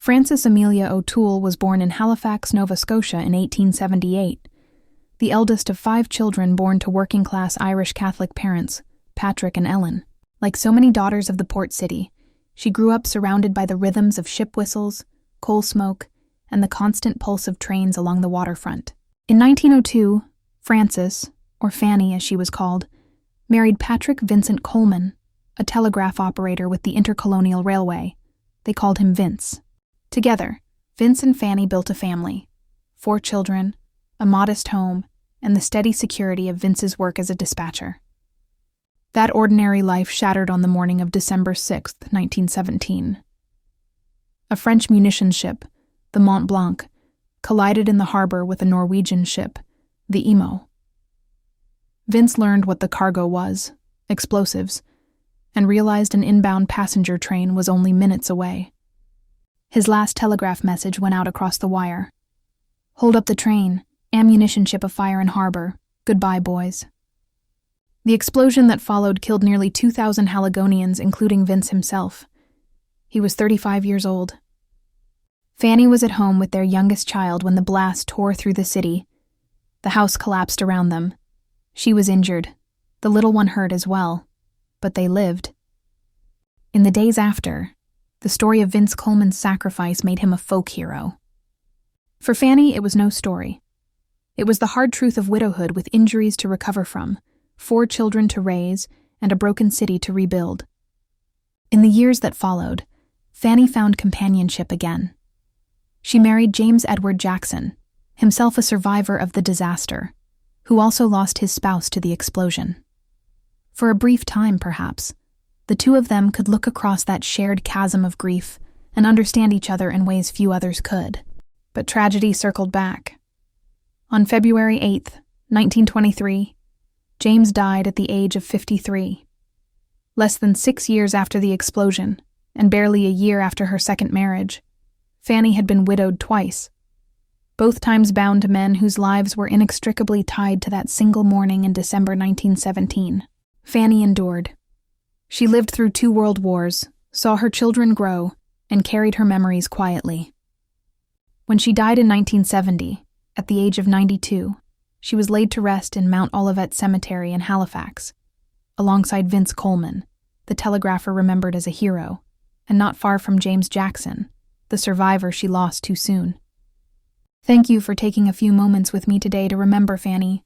Frances Amelia O'Toole was born in Halifax, Nova Scotia in 1878, the eldest of 5 children born to working-class Irish Catholic parents, Patrick and Ellen. Like so many daughters of the port city, she grew up surrounded by the rhythms of ship whistles, coal smoke, and the constant pulse of trains along the waterfront. In 1902, Frances, or Fannie as she was called, married Patrick Vincent Coleman, a telegraph operator with the Intercolonial Railway. They called him Vince. Together, Vince and Fannie built a family, 4 children, a modest home, and the steady security of Vince's work as a dispatcher. That ordinary life shattered on the morning of December 6, 1917. A French munitions ship, the Mont Blanc, collided in the harbor with a Norwegian ship, the Imo. Vince learned what the cargo was, explosives, and realized an inbound passenger train was only minutes away. His last telegraph message went out across the wire. "Hold up the train. Ammunition ship afire in harbor. Goodbye, boys." The explosion that followed killed nearly 2,000 Haligonians, including Vince himself. He was 35 years old. Fannie was at home with their youngest child when the blast tore through the city. The house collapsed around them. She was injured, the little one hurt as well, but they lived. In the days after, the story of Vince Coleman's sacrifice made him a folk hero. For Fannie, it was no story. It was the hard truth of widowhood with injuries to recover from, 4 children to raise, and a broken city to rebuild. In the years that followed, Fannie found companionship again. She married James Edward Jackson, himself a survivor of the disaster, who also lost his spouse to the explosion. For a brief time, perhaps, the two of them could look across that shared chasm of grief and understand each other in ways few others could. But tragedy circled back. On February 8, 1923, James died at the age of 53. Less than 6 years after the explosion, and barely a year after her second marriage, Fannie had been widowed twice, both times bound to men whose lives were inextricably tied to that single morning in December 1917. Fannie endured. She lived through 2 world wars, saw her children grow, and carried her memories quietly. When she died in 1970, at the age of 92, she was laid to rest in Mount Olivet Cemetery in Halifax, alongside Vince Coleman, the telegrapher remembered as a hero, and not far from James Jackson, the survivor she lost too soon. Thank you for taking a few moments with me today to remember Fannie.